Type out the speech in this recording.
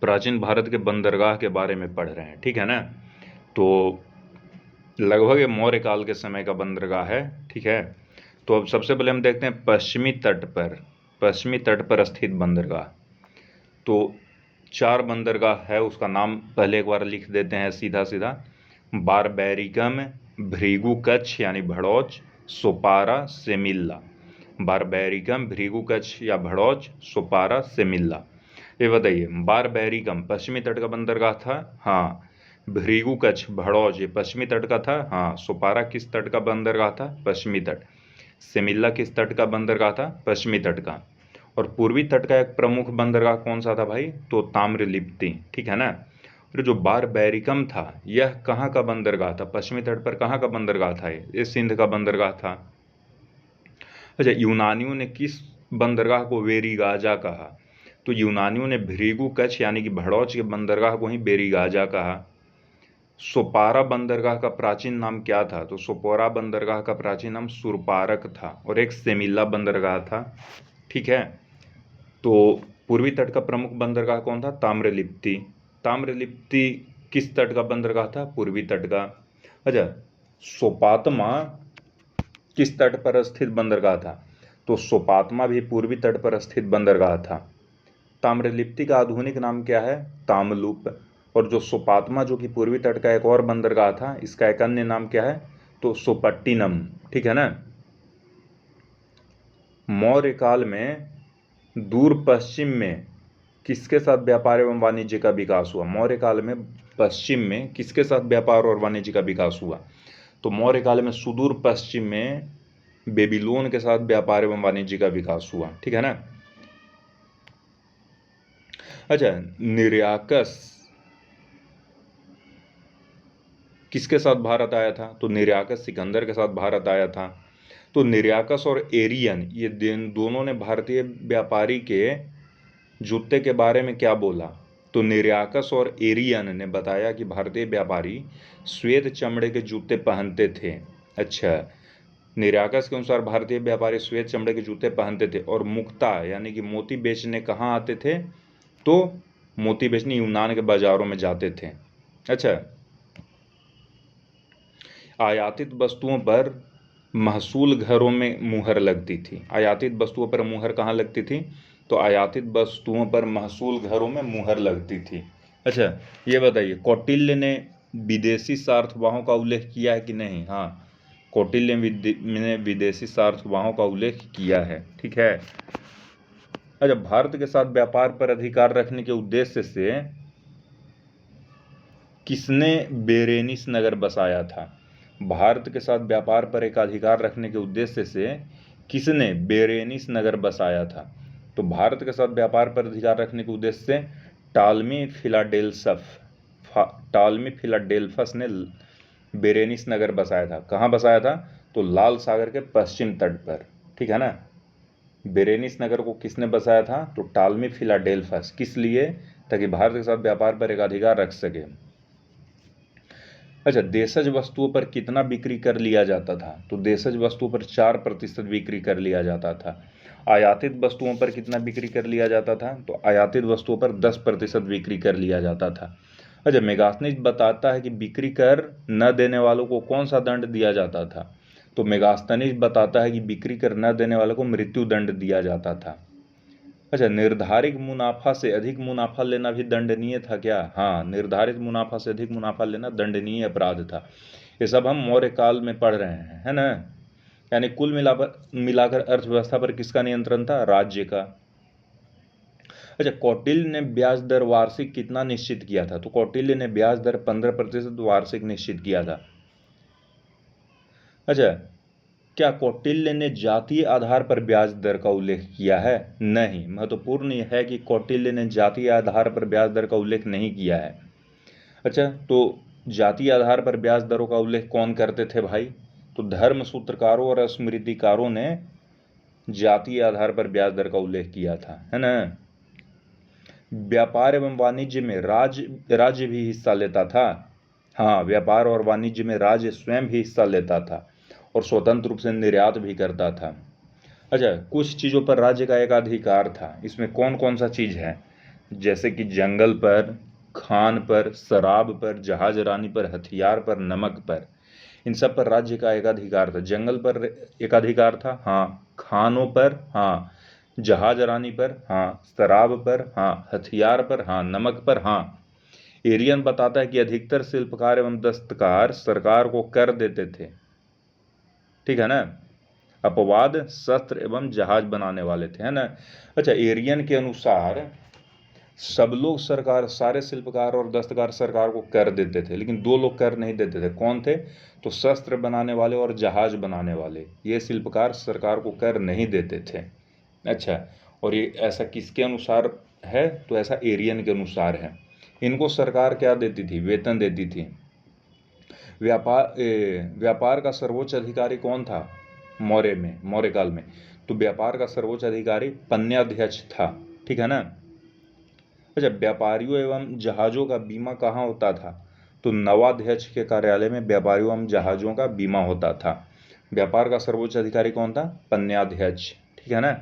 प्राचीन भारत के बंदरगाह के बारे में पढ़ रहे हैं, ठीक है ना। तो लगभग ये मौर्य काल के समय का बंदरगाह है, ठीक है। तो अब सबसे पहले हम देखते हैं पश्चिमी तट पर स्थित बंदरगाह। तो 4 बंदरगाह है, उसका नाम पहले एक बार लिख देते हैं सीधा सीधा। बारबैरिकम, भृगु कच्छ यानी भड़ौच, सोपारा, सेमिल्ला। बारबैरिकम, भृगु कच्छ या भड़ौच, सोपारा, सेमिल्ला। ये बताइए, बारबैरिकम पश्चिमी तट का बंदरगाह था, हाँ। भृगु कच्छ भड़ौच ये पश्चिमी तट का था, हाँ। सोपारा किस तट का बंदरगाह था? पश्चिमी तट। सेमिल्ला किस तट का बंदरगाह था? पश्चिमी तट का। और पूर्वी तट का एक प्रमुख बंदरगाह कौन सा था भाई? तो ताम्रलिप्ति, ठीक है ना। और जो बारबैरिकम था यह कहाँ का बंदरगाह था? पश्चिमी तट पर कहाँ का बंदरगाह था? ये सिंध का बंदरगाह था। अच्छा, यूनानियों ने किस बंदरगाह को वेरीगाजा कहा? तो यूनानियों ने भृगु कच्छ यानी कि भड़ौच के बंदरगाह को ही बेरीगाजा कहा। सोपारा बंदरगाह का प्राचीन नाम क्या था? तो सोपोरा बंदरगाह का प्राचीन नाम सुरपारक था। और एक सेमिल्ला बंदरगाह था, ठीक है। तो पूर्वी तट का प्रमुख बंदरगाह कौन था? ताम्रलिप्ति। ताम्रलिप्ति किस तट का बंदरगाह था? पूर्वी तट का। अच्छा, सोपात्मा किस तट पर स्थित बंदरगाह था? तो सोपात्मा भी पूर्वी तट पर स्थित बंदरगाह था। ताम्रलिप्ति का आधुनिक नाम क्या है? तामलुप। और जो सोपात्मा जो कि पूर्वी तट का एक और बंदरगाह था, इसका एक अन्य नाम क्या है? तो सोपट्टिनम, ठीक है ना। मौर्य काल में दूर पश्चिम में किसके साथ व्यापार एवं वाणिज्य का विकास हुआ? मौर्य काल में पश्चिम में किसके साथ व्यापार और वाणिज्य का विकास हुआ? तो मौर्य काल में सुदूर पश्चिम में बेबीलोन के साथ व्यापार एवं वाणिज्य का विकास हुआ, ठीक है ना। अच्छा, निर्याकस किसके साथ भारत आया था? तो निर्याकस सिकंदर के साथ भारत आया था। तो निर्याकस और एरियन ये दोनों ने भारतीय व्यापारी के जूते के बारे में क्या बोला? तो निर्याकस और एरियन ने बताया कि भारतीय व्यापारी श्वेत चमड़े के जूते पहनते थे। अच्छा, निर्याकस के अनुसार भारतीय व्यापारी श्वेत चमड़े के जूते पहनते थे और मुक्ता यानी कि मोती बेचने कहाँ आते थे? तो मोती बेचने यूनान के बाजारों में जाते थे। अच्छा, आयातित वस्तुओं पर महसूल घरों में मुहर लगती थी। आयातित वस्तुओं पर मुहर कहाँ लगती थी? तो आयातित वस्तुओं पर महसूल घरों में मुहर लगती थी। अच्छा, ये बताइए, कौटिल्य ने विदेशी सार्थवाहों का उल्लेख किया है कि नहीं? हाँ, कौटिल्य ने विदेशी सार्थवाहों का उल्लेख किया है, ठीक है। अच्छा, भारत के साथ व्यापार पर अधिकार रखने के उद्देश्य से किसने बेरेनिस नगर बसाया था? भारत के साथ व्यापार पर एक अधिकार रखने के उद्देश्य से किसने बेरेनिस नगर बसाया था? तो भारत के साथ व्यापार पर अधिकार रखने के उद्देश्य से टालमी फिलाडेल्फस ने बेरेनिस नगर बसाया था। कहाँ बसाया था? तो लाल सागर के पश्चिम तट पर, ठीक है ना। बेरेनिस नगर को किसने बसाया था? तो टालमी फिलाडेल्फस। किस लिए? ताकि भारत के साथ व्यापार पर एक अधिकार रख सके। अच्छा, देशज वस्तुओं पर कितना बिक्री कर लिया जाता था? तो देशज वस्तुओं पर 4% बिक्री कर लिया जाता था। आयातित वस्तुओं पर कितना बिक्री कर लिया जाता था? तो आयातित वस्तुओं पर 10% बिक्री कर लिया जाता था। अच्छा, मेगास्थनीज बताता है कि बिक्री कर न देने वालों को कौन सा दंड दिया जाता था? तो मेगास्थनीज बताता है कि बिक्री कर न देने वालों को मृत्यु दंड दिया जाता था। अच्छा, निर्धारित मुनाफा से अधिक मुनाफा लेना भी दंडनीय था क्या? हाँ, निर्धारित मुनाफा से अधिक मुनाफा लेना दंडनीय अपराध था। ये सब हम मौर्य काल में पढ़ रहे हैं, है ना। यानी कुल मिलाकर अर्थव्यवस्था पर किसका नियंत्रण था? राज्य का। अच्छा, कौटिल्य ने ब्याज दर वार्षिक कितना निश्चित किया था? तो कौटिल्य ने ब्याज दर 15% वार्षिक निश्चित किया था। अच्छा, क्या कौटिल्य ने जातीय आधार पर ब्याज दर का उल्लेख किया है? नहीं। महत्वपूर्ण यह है कि कौटिल्य ने जातीय आधार पर ब्याज दर का उल्लेख नहीं किया है। अच्छा, तो जातीय आधार पर ब्याज दरों का उल्लेख कौन करते थे भाई? तो धर्म सूत्रकारों और स्मृतिकारों ने जातीय आधार पर ब्याज दर का उल्लेख किया था, है ना। व्यापार एवं वाणिज्य में राज्य भी हिस्सा लेता था। हाँ, व्यापार और वाणिज्य में राज्य स्वयं भी हिस्सा लेता था और स्वतंत्र रूप से निर्यात भी करता था। अच्छा, कुछ चीज़ों पर राज्य का एकाधिकार था, इसमें कौन कौन सा चीज़ है? जैसे कि जंगल पर, खान पर, शराब पर, जहाज रानी पर, हथियार पर, नमक पर, इन सब पर राज्य का एकाधिकार था। जंगल पर एकाधिकार था, हाँ। खानों पर, हाँ। जहाज रानी पर, हाँ। शराब पर, हाँ। हथियार पर, हाँ। नमक पर, हाँ। एरियन बताता है कि अधिकतर शिल्पकार एवं दस्तकार सरकार को कर देते थे, ठीक है ना। अपवाद शस्त्र एवं जहाज बनाने वाले थे, है ना। अच्छा, एरियन के अनुसार सब लोग, सरकार, सारे शिल्पकार और दस्तकार सरकार को कर देते थे, लेकिन दो लोग कर नहीं देते थे। कौन थे? तो शस्त्र बनाने वाले और जहाज बनाने वाले, ये शिल्पकार सरकार को कर नहीं देते थे। अच्छा, और ये ऐसा किसके अनुसार है? तो ऐसा एरियन के अनुसार है। इनको सरकार क्या देती थी? वेतन देती थी। व्यापार का सर्वोच्च अधिकारी कौन था मौर्य काल में? तो व्यापार का सर्वोच्च अधिकारी पन्याध्यक्ष था, ठीक है ना। अच्छा, व्यापारियों एवं जहाज़ों का बीमा कहाँ होता था? तो नवाध्यक्ष के कार्यालय में व्यापारियों एवं जहाज़ों का बीमा होता था। व्यापार का सर्वोच्च अधिकारी कौन था? पन्याध्यक्ष, ठीक है ना।